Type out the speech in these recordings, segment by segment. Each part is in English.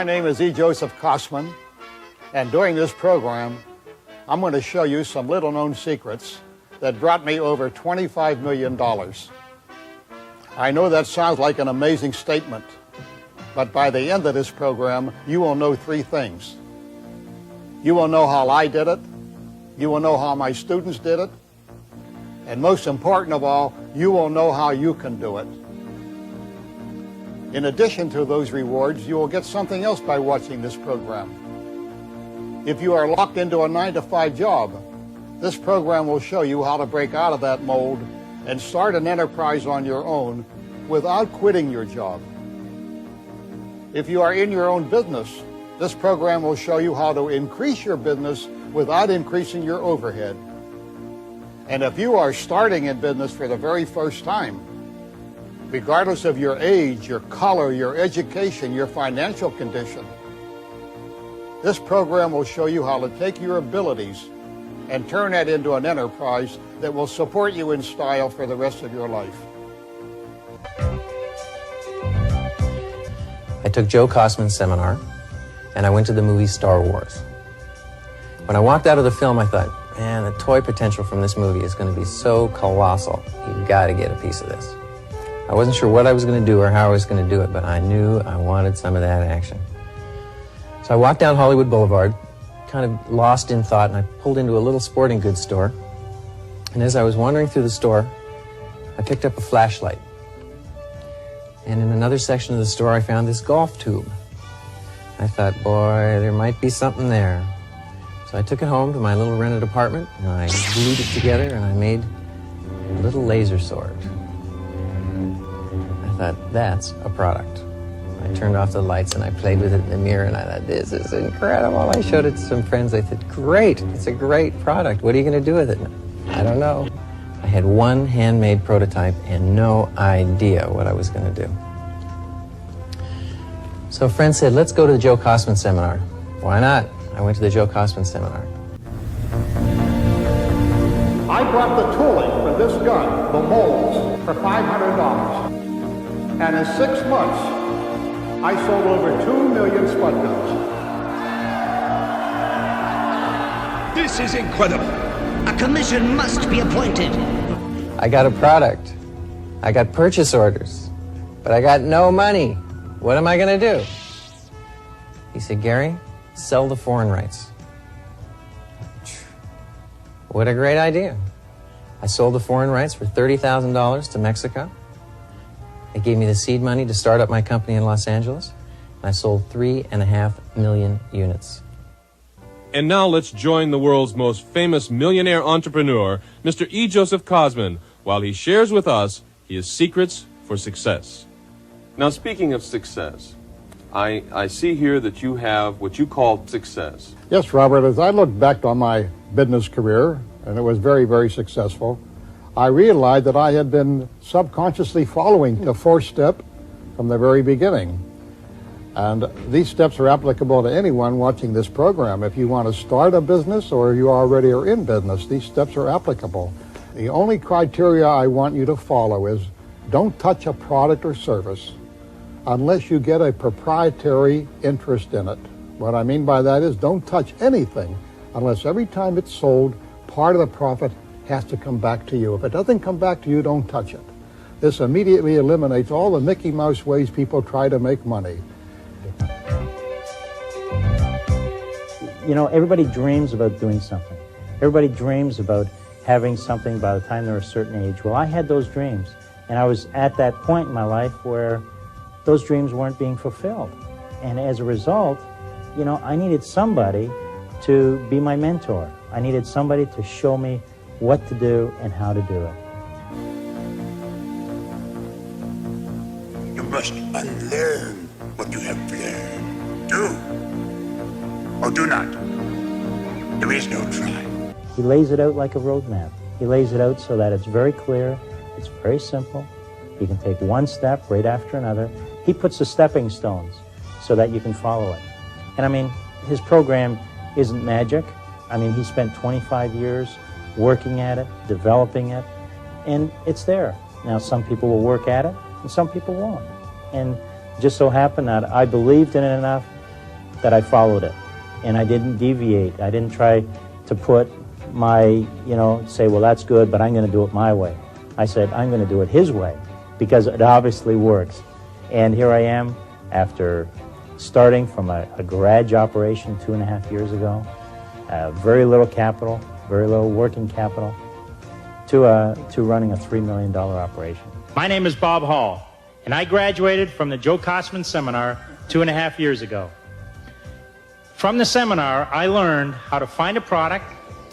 My name is E. Joseph Cossman, and during this program, I'm going to show you some little-known secrets that brought me over $25 million. I know that sounds like an amazing statement, but by the end of this program, you will know three things. You will know how I did it, you will know how my students did it, and most important of all, you will know how you can do it. In addition to those rewards, you will get something else by watching this program. If you are locked into a 9-to-5 job, this program will show you how to break out of that mold and start an enterprise on your own without quitting your job. If you are in your own business, this program will show you how to increase your business without increasing your overhead. And if you are starting in business for the very first time, regardless of your age, your color, your education, your financial condition, this program will show you how to take your abilities and turn that into an enterprise that will support you in style for the rest of your life. I took Joe Cossman's seminar, and I went to the movie Star Wars. When I walked out of the film, I thought, man, the toy potential from this movie is going to be so colossal. You've got to get a piece of this. I wasn't sure what I was going to do or how I was going to do it, but I knew I wanted some of that action. So I walked down Hollywood Boulevard, kind of lost in thought, and I pulled into a little sporting goods store. And as I was wandering through the store, I picked up a flashlight. And in another section of the store, I found this golf tube. I thought, boy, there might be something there. So I took it home to my little rented apartment, and I glued it together, and I made a little laser sword. I thought, that's a product. I turned off the lights and I played with it in the mirror, and I thought, this is incredible. I showed it to some friends. They said, great, it's a great product. What are you going to do with it? I don't know. I had one handmade prototype and no idea what I was going to do. So a friend said, let's go to the Joe Cossman seminar. Why not? I went to the Joe Cossman seminar. I bought the tooling for this gun, the molds, for $500. And in 6 months, I sold over 2 million spud guns. This is incredible. A commission must be appointed. I got a product. I got purchase orders. But I got no money. What am I going to do? He said, Gary, sell the foreign rights. What a great idea. I sold the foreign rights for $30,000 to Mexico. They gave me the seed money to start up my company in Los Angeles. And I sold 3.5 million units. And now let's join the world's most famous millionaire entrepreneur, Mr. E. Joseph Cossman, while he shares with us his secrets for success. Now, speaking of success, I see here that you have what you call success. Yes, Robert, as I look back on my business career, and it was very, very successful, I realized that I had been subconsciously following the 4th step from the very beginning. And these steps are applicable to anyone watching this program. If you want to start a business or you already are in business, these steps are applicable. The only criteria I want you to follow is don't touch a product or service unless you get a proprietary interest in it. What I mean by that is don't touch anything unless every time it's sold, part of the profit has to come back to you. If it doesn't come back to you, don't touch it. This immediately eliminates all the Mickey Mouse ways people try to make money. You know, everybody dreams about doing something. Everybody dreams about having something by the time they're a certain age. Well, I had those dreams, and I was at that point in my life where those dreams weren't being fulfilled. And as a result, you know, I needed somebody to be my mentor. I needed somebody to show me what to do and how to do it. You must unlearn what you have learned. Do or do not. There is no try. He lays it out like a roadmap. He lays it out so that it's very clear, it's very simple. You can take one step right after another. He puts the stepping stones so that you can follow it. And I mean, his program isn't magic. I mean, he spent 25 years working at it, developing it, and it's there. Now, some people will work at it, and some people won't. And it just so happened that I believed in it enough that I followed it, and I didn't deviate. I didn't try to put my, say, well, that's good, but I'm going to do it my way. I said, I'm going to do it his way, because it obviously works. And here I am, after starting from a garage operation 2.5 years ago, very little capital, very little working capital, to running a $3 million operation. My name is Bob Hall, and I graduated from the Joe Cossman seminar 2.5 years ago. From the seminar, I learned how to find a product,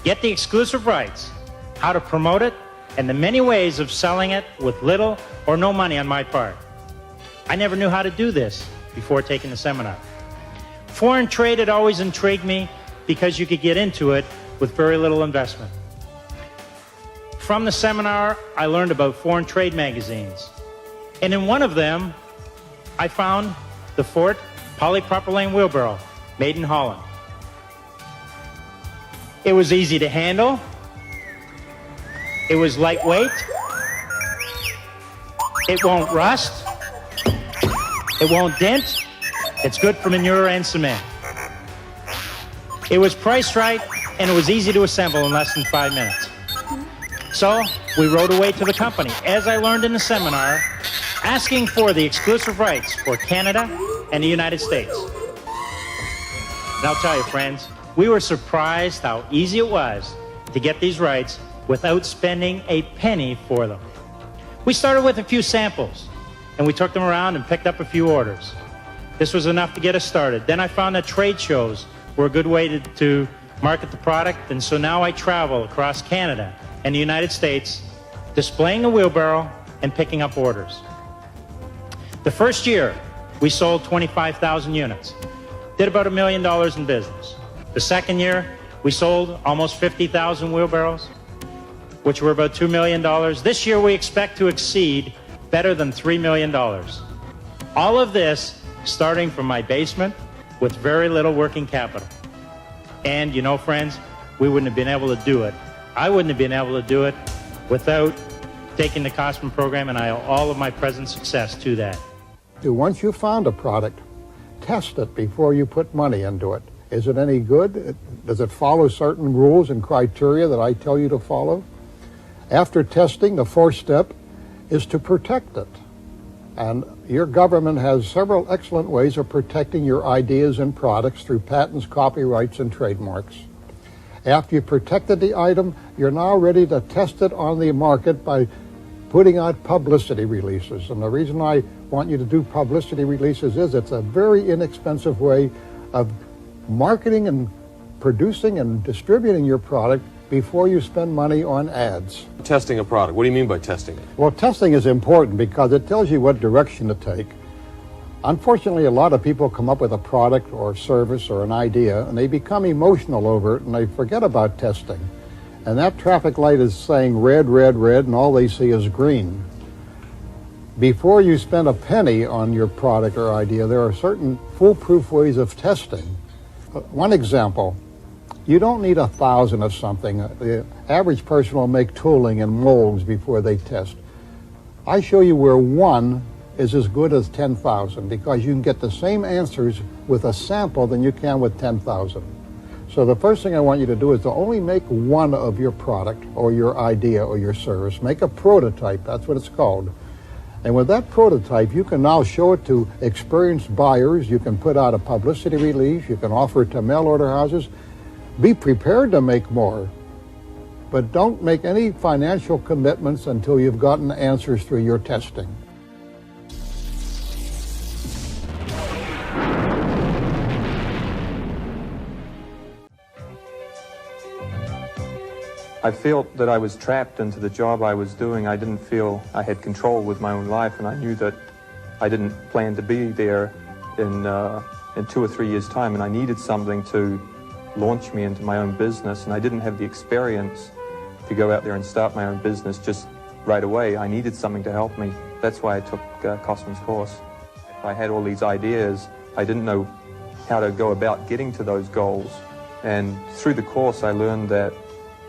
get the exclusive rights, how to promote it, and the many ways of selling it with little or no money on my part. I never knew how to do this before taking the seminar. Foreign trade had always intrigued me because you could get into it with very little investment. From the seminar, I learned about foreign trade magazines. And in one of them, I found the Ford polypropylene wheelbarrow, made in Holland. It was easy to handle. It was lightweight. It won't rust. It won't dent. It's good for manure and cement. It was priced right, and it was easy to assemble in less than 5 minutes. So we rode away to the company, as I learned in the seminar, asking for the exclusive rights for Canada and the United States. And I'll tell you, friends, we were surprised how easy it was to get these rights without spending a penny for them. We started with a few samples, and we took them around and picked up a few orders. This was enough to get us started. Then I found that trade shows were a good way to market the product, and so now I travel across Canada and the United States, displaying the wheelbarrow and picking up orders. The first year, we sold 25,000 units, did about $1 million in business. The second year, we sold almost 50,000 wheelbarrows, which were about $2 million. This year, we expect to exceed better than $3 million. All of this starting from my basement with very little working capital. And, friends, we wouldn't have been able to do it. I wouldn't have been able to do it without taking the Cossman program, and I owe all of my present success to that. Once you found a product, test it before you put money into it. Is it any good? Does it follow certain rules and criteria that I tell you to follow? After testing, the fourth step is to protect it. And your government has several excellent ways of protecting your ideas and products through patents, copyrights, and trademarks. After you've protected the item, you're now ready to test it on the market by putting out publicity releases. And the reason I want you to do publicity releases is it's a very inexpensive way of marketing and producing and distributing your product before you spend money on ads. Testing a product. What do you mean by testing it? Well, testing is important because it tells you what direction to take. Unfortunately, a lot of people come up with a product or service or an idea, and they become emotional over it, and they forget about testing. And that traffic light is saying red, red, red, and all they see is green. Before you spend a penny on your product or idea, there are certain foolproof ways of testing. One example, you don't need 1,000 of something. The average person will make tooling and molds before they test. I show you where one is as good as 10,000 because you can get the same answers with a sample than you can with 10,000. So the first thing I want you to do is to only make one of your product or your idea or your service. Make a prototype, that's what it's called. And with that prototype, you can now show it to experienced buyers. You can put out a publicity release. You can offer it to mail order houses. Be prepared to make more, but don't make any financial commitments until you've gotten answers through your testing. I felt that I was trapped into the job I was doing. I didn't feel I had control with my own life, and I knew that I didn't plan to be there in 2 or 3 years' time, and I needed something to launch me into my own business, and I didn't have the experience to go out there and start my own business just right away. I needed something to help me. That's why I took Cossman's course. I had all these ideas. I didn't know how to go about getting to those goals, and through the course I learned that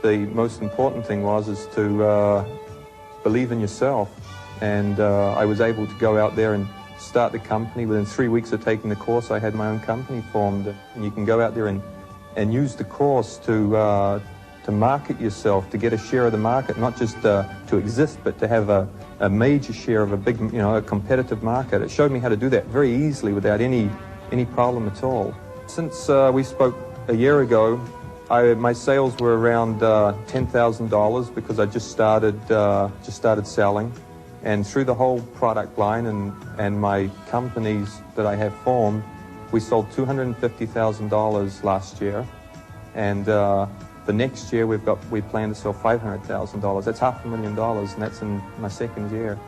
the most important thing is to believe in yourself, and I was able to go out there and start the company. Within 3 weeks of taking the course, I had my own company formed. And you can go out there and use the course to market yourself, to get a share of the market, not just to exist, but to have a major share of a big, a competitive market. It showed me how to do that very easily without any problem at all. Since we spoke a year ago, my sales were around $10,000 because I just started selling. And through the whole product line and my companies that I have formed, we sold $250,000 last year. And the next year we plan to sell $500,000. That's $500,000, and that's in my second year.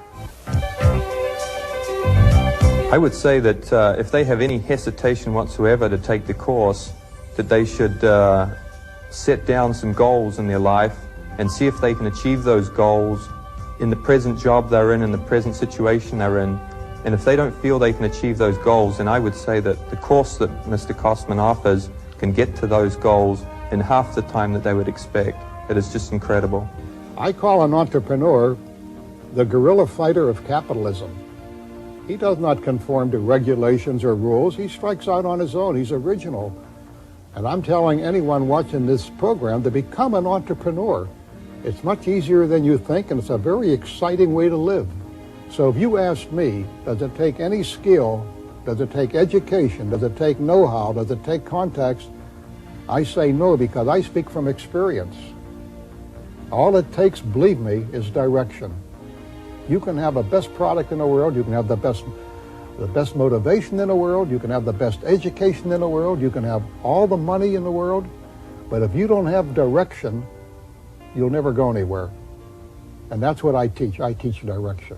I would say that if they have any hesitation whatsoever to take the course, that they should set down some goals in their life and see if they can achieve those goals in the present job they're in the present situation they're in. And if they don't feel they can achieve those goals, then I would say that the course that Mr. Cossman offers can get to those goals in half the time that they would expect. It is just incredible. I call an entrepreneur the guerrilla fighter of capitalism. He does not conform to regulations or rules. He strikes out on his own. He's original. And I'm telling anyone watching this program to become an entrepreneur. It's much easier than you think, and it's a very exciting way to live. So if you ask me, does it take any skill? Does it take education? Does it take know-how? Does it take contacts? I say no, because I speak from experience. All it takes, believe me, is direction. You can have the best product in the world, you can have the best motivation in the world, you can have the best education in the world, you can have all the money in the world, but if you don't have direction, you'll never go anywhere. And that's what I teach. I teach direction.